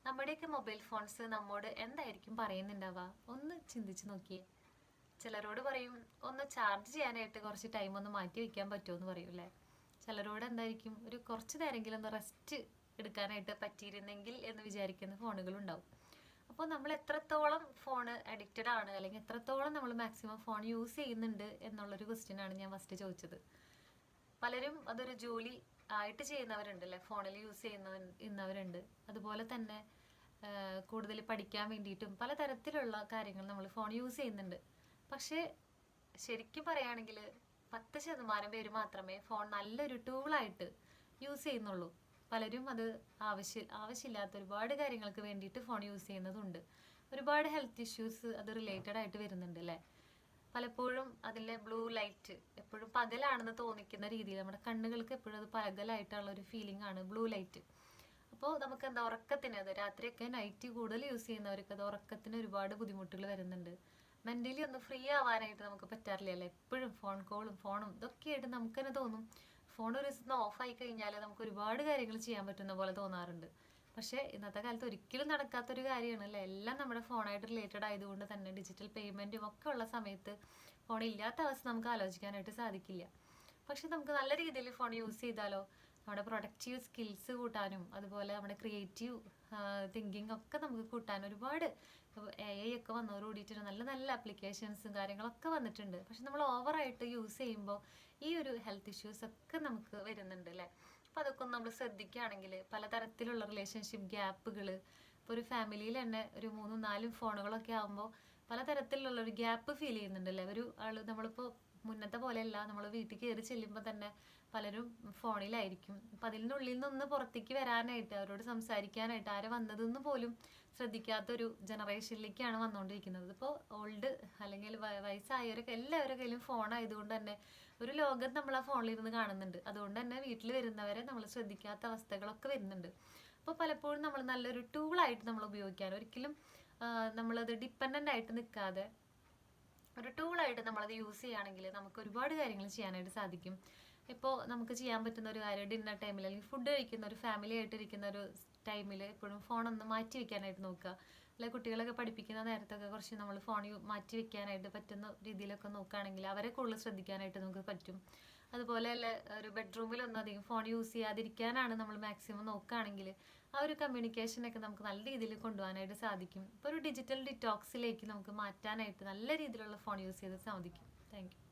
നമ്മുടെയൊക്കെ mobile phones നമ്മോട് എന്തായിരിക്കും പറയുന്നുണ്ടാവുക? ഒന്ന് ചിന്തിച്ച് നോക്കിയേ. ചിലരോട് പറയും ഒന്ന് ചാർജ് ചെയ്യാനായിട്ട് കുറച്ച് ടൈം ഒന്ന് മാറ്റി വെക്കാൻ പറ്റുമോ എന്ന് പറയും അല്ലേ. ചിലരോട് എന്തായിരിക്കും ഒരു കുറച്ച് നേരമെങ്കിലും ഒന്ന് റെസ്റ്റ് എടുക്കാനായിട്ട് പറ്റിയിരുന്നെങ്കിൽ എന്ന് വിചാരിക്കുന്ന ഫോണുകളുണ്ടാവും. അപ്പോൾ നമ്മൾ എത്രത്തോളം ഫോൺ അഡിക്റ്റഡ് ആണ്, അല്ലെങ്കിൽ എത്രത്തോളം നമ്മൾ മാക്സിമം ഫോൺ യൂസ് ചെയ്യുന്നുണ്ട് എന്നുള്ളൊരു ക്വസ്റ്റ്യൻ ആണ് ഞാൻ ഫസ്റ്റ് ചോദിച്ചത്. പലരും അതൊരു ജോലി ആയിട്ട് ചെയ്യുന്നവരുണ്ട് അല്ലേ, ഫോണിൽ യൂസ് ചെയ്യുന്നവരുണ്ട്. അതുപോലെ തന്നെ കൂടുതൽ പഠിക്കാൻ വേണ്ടിയിട്ടും പലതരത്തിലുള്ള കാര്യങ്ങൾ നമ്മൾ ഫോൺ യൂസ് ചെയ്യുന്നുണ്ട്. പക്ഷേ ശരിക്കും പറയുകയാണെങ്കിൽ 10% പേര് മാത്രമേ ഫോൺ നല്ലൊരു ടൂളായിട്ട് യൂസ് ചെയ്യുന്നുള്ളൂ. പലരും അത് ആവശ്യമില്ലാത്ത ഒരുപാട് കാര്യങ്ങൾക്ക് വേണ്ടിയിട്ട് ഫോൺ യൂസ് ചെയ്യുന്നതുണ്ട്. ഒരുപാട് ഹെൽത്ത് ഇഷ്യൂസ് അത് റിലേറ്റഡ് ആയിട്ട് വരുന്നുണ്ട് അല്ലേ. പലപ്പോഴും അതിലെ ബ്ലൂ ലൈറ്റ് എപ്പോഴും പകലാണെന്ന് തോന്നിക്കുന്ന രീതിയിൽ നമ്മുടെ കണ്ണുകൾക്ക് എപ്പോഴും അത് പകലായിട്ടുള്ള ഒരു ഫീലിംഗ് ആണ് ബ്ലൂ ലൈറ്റ്. അപ്പോൾ നമുക്ക് എന്താ ഉറക്കത്തിന്, അത് രാത്രിയൊക്കെ നൈറ്റ് കൂടുതൽ യൂസ് ചെയ്യുന്നവർക്ക് അത് ഉറക്കത്തിന് ഒരുപാട് ബുദ്ധിമുട്ടുകൾ വരുന്നുണ്ട്. മെന്റലി ഒന്ന് ഫ്രീ ആവാനായിട്ട് നമുക്ക് പറ്റാറില്ല. എപ്പോഴും ഫോൺ കോളും ഫോണും ഇതൊക്കെയായിട്ട് നമുക്ക് തന്നെ തോന്നും ഫോൺ ഒരു ദിവസം ഓഫ് ആയി കഴിഞ്ഞാൽ നമുക്ക് ഒരുപാട് കാര്യങ്ങൾ ചെയ്യാൻ പറ്റുന്ന പോലെ തോന്നാറുണ്ട്. പക്ഷേ ഇന്നത്തെ കാലത്ത് ഒരിക്കലും നടക്കാത്തൊരു കാര്യമാണ് അല്ലേ. എല്ലാം നമ്മുടെ ഫോണായിട്ട് റിലേറ്റഡ് ആയതുകൊണ്ട് തന്നെ ഡിജിറ്റൽ പേയ്മെൻറ്റും ഒക്കെ ഉള്ള സമയത്ത് ഫോൺ ഇല്ലാത്ത അവസ്ഥ നമുക്ക് ആലോചിക്കാനായിട്ട് സാധിക്കില്ല. പക്ഷെ നമുക്ക് നല്ല രീതിയിൽ ഫോൺ യൂസ് ചെയ്താലോ നമ്മുടെ പ്രൊഡക്റ്റീവ് സ്കിൽസ് കൂട്ടാനും അതുപോലെ നമ്മുടെ ക്രിയേറ്റീവ് തിങ്കിങ് ഒക്കെ നമുക്ക് കൂട്ടാനും ഒരുപാട് AI ഒക്കെ വന്നതോടുകൂടിയിട്ട് നല്ല നല്ല ആപ്ലിക്കേഷൻസും കാര്യങ്ങളൊക്കെ വന്നിട്ടുണ്ട്. പക്ഷെ നമ്മൾ ഓവറായിട്ട് യൂസ് ചെയ്യുമ്പോൾ ഈ ഒരു ഹെൽത്ത് ഇഷ്യൂസ് ഒക്കെ നമുക്ക് വരുന്നുണ്ട് അല്ലേ. അപ്പോൾ അതൊക്കെ ഒന്ന് നമ്മൾ ശ്രദ്ധിക്കുകയാണെങ്കിൽ പലതരത്തിലുള്ള റിലേഷൻഷിപ്പ് ഗ്യാപ്പുകൾ, ഇപ്പോൾ ഒരു ഫാമിലിയിൽ തന്നെ ഒരു 3-4 ഫോണുകളൊക്കെ ആകുമ്പോൾ പലതരത്തിലുള്ള ഒരു ഗ്യാപ്പ് ഫീൽ ചെയ്യുന്നുണ്ടല്ലേ. ഒരു ആൾ നമ്മളിപ്പോൾ മുന്നത്തെ പോലെയല്ല, നമ്മൾ വീട്ടിൽ കയറി ചെല്ലുമ്പോൾ തന്നെ പലരും ഫോണിലായിരിക്കും. അപ്പം അതിൽ നിന്നുള്ളിൽ നിന്നൊന്ന് പുറത്തേക്ക് വരാനായിട്ട്, അവരോട് സംസാരിക്കാനായിട്ട്, ആരെ വന്നതെന്ന് പോലും ശ്രദ്ധിക്കാത്തൊരു ജനറേഷനിലേക്കാണ് വന്നുകൊണ്ടിരിക്കുന്നത്. ഇപ്പോൾ ഓൾഡ് അല്ലെങ്കിൽ വയസ്സായവരൊക്കെ എല്ലാവരുടെ കയ്യിലും ഫോൺ ആയതുകൊണ്ട് തന്നെ ഒരു ലോകം നമ്മൾ ആ ഫോണിലിരുന്ന് കാണുന്നുണ്ട്. അതുകൊണ്ട് തന്നെ വീട്ടിൽ വരുന്നവരെ നമ്മൾ ശ്രദ്ധിക്കാത്ത അവസ്ഥകളൊക്കെ വരുന്നുണ്ട്. അപ്പോൾ പലപ്പോഴും നമ്മൾ നല്ലൊരു ടൂളായിട്ട് നമ്മൾ ഉപയോഗിക്കാൻ, ഒരിക്കലും നമ്മളത് ഡിപ്പെൻഡൻ്റ് ആയിട്ട് നിൽക്കാതെ ഒരു ടൂളായിട്ട് നമ്മളത് യൂസ് ചെയ്യുകയാണെങ്കിൽ നമുക്ക് ഒരുപാട് കാര്യങ്ങൾ ചെയ്യാനായിട്ട് സാധിക്കും. ഇപ്പോൾ നമുക്ക് ചെയ്യാൻ പറ്റുന്ന ഒരു കാര്യം, ഡിന്നർ ടൈമിൽ അല്ലെങ്കിൽ ഫുഡ് കഴിക്കുന്ന ഒരു ഫാമിലി ആയിട്ടിരിക്കുന്ന ഒരു ടൈമിൽ എപ്പോഴും ഫോണൊന്ന് മാറ്റി വെക്കാനായിട്ട് നോക്കുക. അല്ലെങ്കിൽ കുട്ടികളൊക്കെ പഠിപ്പിക്കുന്ന നേരത്തൊക്കെ കുറച്ച് നമ്മൾ ഫോൺ മാറ്റി വെക്കാനായിട്ട് പറ്റുന്ന രീതിയിലൊക്കെ നോക്കുകയാണെങ്കിൽ അവരെ കൂടുതൽ ശ്രദ്ധിക്കാനായിട്ട് നമുക്ക് പറ്റും. അതുപോലെ അല്ല, ഒരു ബെഡ്റൂമിലൊന്നും അധികം ഫോൺ യൂസ് ചെയ്യാതിരിക്കാനാണ് നമ്മൾ മാക്സിമം നോക്കുകയാണെങ്കിൽ ആ ഒരു കമ്മ്യൂണിക്കേഷനൊക്കെ നമുക്ക് നല്ല രീതിയിൽ കൊണ്ടുപോകാനായിട്ട് സാധിക്കും. ഇപ്പോൾ ഒരു ഡിജിറ്റൽ ഡിറ്റോക്സിലേക്ക് നമുക്ക് മാറ്റാനായിട്ട് നല്ല രീതിയിലുള്ള ഫോൺ യൂസ് ചെയ്ത് സാധിക്കും. Thank you.